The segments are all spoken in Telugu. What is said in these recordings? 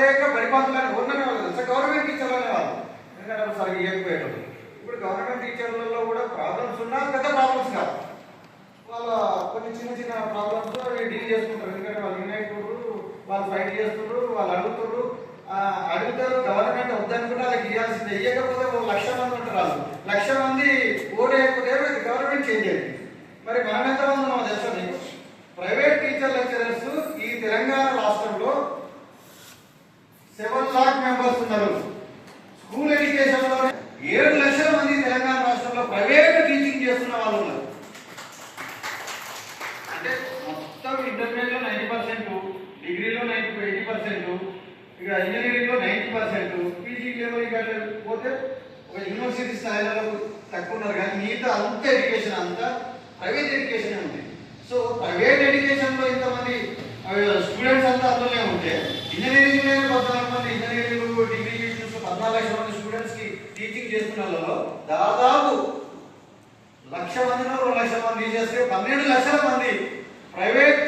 వ్యతిరేక పరిపాలనలు ఉన్ననే వాళ్ళు తెలుసా, గవర్నమెంట్ టీచర్లు అనేవాళ్ళు. ఎందుకంటే సరిగ్గా ఇవ్వకపోయేటప్పుడు. ఇప్పుడు గవర్నమెంట్ టీచర్లలో కూడా ప్రాబ్లమ్స్ ఉన్నా పెద్ద ప్రాబ్లమ్స్ కాదు, వాళ్ళ కొన్ని చిన్న చిన్న ప్రాబ్లమ్స్ డీల్ చేసుకుంటారు. ఎందుకంటే వాళ్ళు యునైటెడ్, వాళ్ళు ఫైట్ చేస్తున్నారు, వాళ్ళు అడుగుతారు. గవర్నమెంట్ వద్దనుకుంటే వాళ్ళకి ఇవ్వాల్సిందే. ఇవ్వకపోతే 1,00,000 మంది ఉంటారు. వాళ్ళు 1,00,000 మంది ఓటు వేయకపోతే గవర్నమెంట్ చేంజ్ అయ్యింది. మరి మనం ఎంతమంది ఉన్నామో తెలుసా మీకు? ప్రైవేట్ టీచర్ లెక్చరర్స్ ఈ తెలంగాణ రాష్ట్రంలో 7 lakh మెంబర్స్ ఉన్నారు. స్కూల్ ఎడ్యుకేషన్ లో 7 లక్షల మంది తెలంగాణ రాష్ట్రంలో ప్రైవేట్ టీచింగ్ చేస్తున్న వాళ్ళు ఉన్నారు. అంటే మొత్తం ఇంటర్మీడియట్ లో 90%, డిగ్రీలో 80%, ఇక ఇంజనీరింగ్ లో 90%, పీజీ లెవెల్ పోతే ఒక యూనివర్సిటీ స్థాయిలో తక్కువ ఉన్నారు. కానీ మిగతా అంత ఎడ్యుకేషన్ అంతా ప్రైవేట్ ఎడ్యుకేషన్ ఉంది. సో ప్రైవేట్ ఎడ్యుకేషన్ లో ఇంతమంది స్టూడెంట్స్ అంతా అందులోనే ఉంటే, ఇంజనీరింగ్ లో 14 మంది, ఇంజనీరింగ్ డిగ్రీ 14 లక్షల మంది స్టూడెంట్స్ కి టీచింగ్ చేస్తున్న వాళ్ళలో దాదాపు 1,00,000 మందిలో 2 లక్షల మంది చేస్తే 12 లక్షల మంది ప్రైవేట్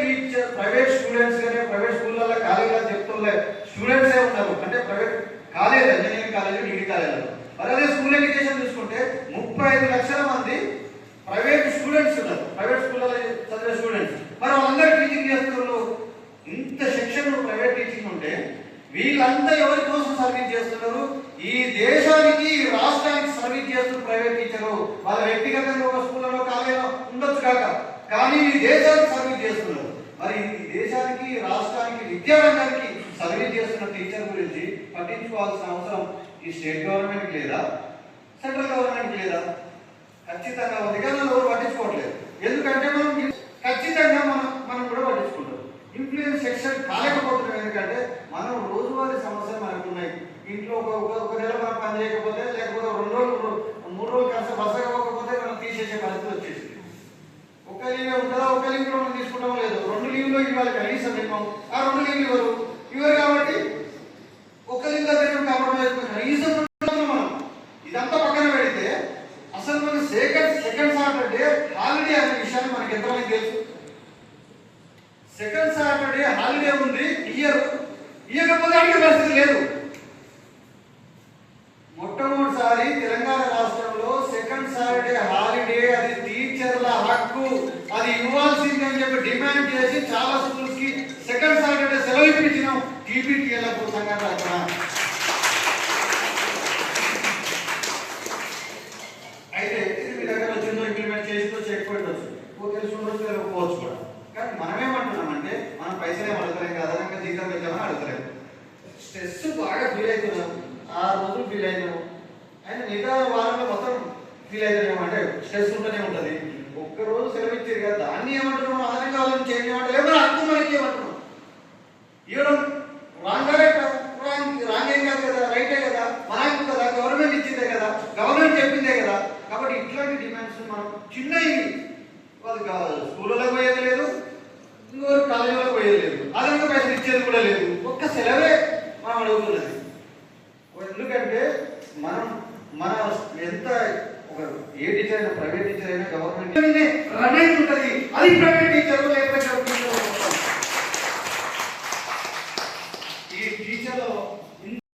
స్టూడెంట్స్ కానీ ప్రైవేట్ స్కూళ్ళలో కాలేజీలో చెప్తుండే స్టూడెంట్సే ఉన్నారు. అంటే private college, engineering college, degree కాలేజీలో. మరి అదే స్కూల్ ఎడ్యుకేషన్ చూసుకుంటే 35 లక్షల మంది ప్రైవేట్ స్టూడెంట్స్ ఉన్నారు, ప్రైవేట్ స్కూళ్ళలో చదివే స్టూడెంట్స్. మరి వాళ్ళందరూ టీచింగ్ చేస్తున్నారు. ఇంత సెక్షన్ ప్రైవేట్ టీచింగ్ ఉంటే వీళ్ళంతా ఎవరి కోసం సర్వీస్ చేస్తున్నారు? ఈ దేశానికి, ఈ రాష్ట్రానికి సర్వీస్ చేస్తున్నారు ప్రైవేట్ టీచరు. వాళ్ళ వ్యక్తిగతంగా ఒక స్కూళ్ళలో కాలేజీలో ఉండొచ్చు కాక, కానీ ఈ దేశానికి సర్వీస్ చేస్తున్నారు. మరి ఈ దేశానికి, రాష్ట్రానికి, విద్యారంగానికి సర్వీస్ చేస్తున్న టీచర్ గురించి పట్టించుకోవాల్సిన అవసరం ఈ స్టేట్ గవర్నమెంట్కి లేదా, సెంట్రల్ గవర్నమెంట్కి లేదా? ఖచ్చితంగా ఉంది. కానీ ఎవరు పట్టించుకోవట్లేదు. ఎందుకంటే ఖచ్చితంగా మనం కూడా పట్టించుకుంటాం. Influence section కాలేకపోతున్నాం. ఎందుకంటే మనం రోజువారీ సమస్యలు మనకు ఉన్నాయి. ఇంట్లో ఒక నెల మనం పని చేయకపోతే, లేకపోతే 2 రోజులు 3 రోజులు కలిసి బస్సు ఇవ్వకపోతే మనం తీసేసే పరిస్థితి వచ్చేసి, ఒక లీవ్ ఉంటుందా, ఒక లీవ్ మనం తీసుకుంటామో లేదు, 2 లీవ్లో ఇవ్వాలి కనీసం మినిమం. ఆ 2 లీవ్లు ఇవ్వరు కాబట్టి ఒక లీవ్ దగ్గర కాంప్రమైజ్ కనీసం మనం. ఇదంతా పక్కన పెడితే అసలు మన సెకండ్ సాటర్డే హాలిడే అనే విషయాన్ని మనకి ఎంతమంది తెలుసు? సెకండ్ సాటర్డే హాలిడే ఉంది, ఇయ్యకపోతే అడిగే పరిస్థితి లేదు. మొట్టమొదటిసారి తెలంగాణ రాష్ట్రంలో సెకండ్ సాటర్డే హాలిడే అది టీచర్ల హక్కు, అది ఇవ్వాల్సిందని చెప్పి డిమాండ్ చేసి చాలా స్కూల్స్ కి సెకండ్ సాటర్డే సెలవు ఇప్పించినాం. టీపీటీఎల్ సంఘటన అయితే ఇది మీ దగ్గర వచ్చిందో, ఇంప్లిమెంట్ చేసిందో, చేయకపోవచ్చు, తెలుసుకోవచ్చు కూడా. కానీ మనమేమంటున్నామంటే మనం పైసలు ఏం అడగలేం కదా, అదనంగా జీతం పెట్టామని అడగలేము. స్ట్రెస్ బాగా ఫీల్ అవుతున్నాం, 6 రోజులు ఫీల్ అయినాము, అయినా మిగతా వారంలో మొత్తం ఫీల్ అవుతున్నాం. అంటే స్ట్రెస్ ఉంటూనే ఉంటుంది. ఒక్కరోజు సెలవు ఇచ్చారు కదా, దాన్ని ఏమంటున్నాం? అదనంగా వాళ్ళని చేంజ్ ఏమంటారు? ఏమన్నా హక్కు మనకి ఏమంటున్నాం? ఇవ్వడం రాంగ్ ఏం కాదు కదా, రైటే కదా, మన హక్కు కదా, గవర్నమెంట్ ఇచ్చిందే కదా, గవర్నమెంట్ చెప్పిందే కదా. కాబట్టి ఇట్లాంటి డిమాండ్స్ మనం చిన్నవి, వాళ్ళు స్కూళ్ళలో పోయేది లేదు, ఇంకోరు కాలేజీలో పోయేది లేదు, అదనంగా పైసలు ఇచ్చేది కూడా లేదు. ఒక్క సెలవే మనం అడుగుతున్నది. ఎందుకంటే మన ఎంత ఒక ఏ టీచర్ అయినా, ప్రైవేట్ టీచర్ అయినా, గవర్నమెంట్ రన్ అయి ఉంటుంది. అది ప్రైవేట్ టీచర్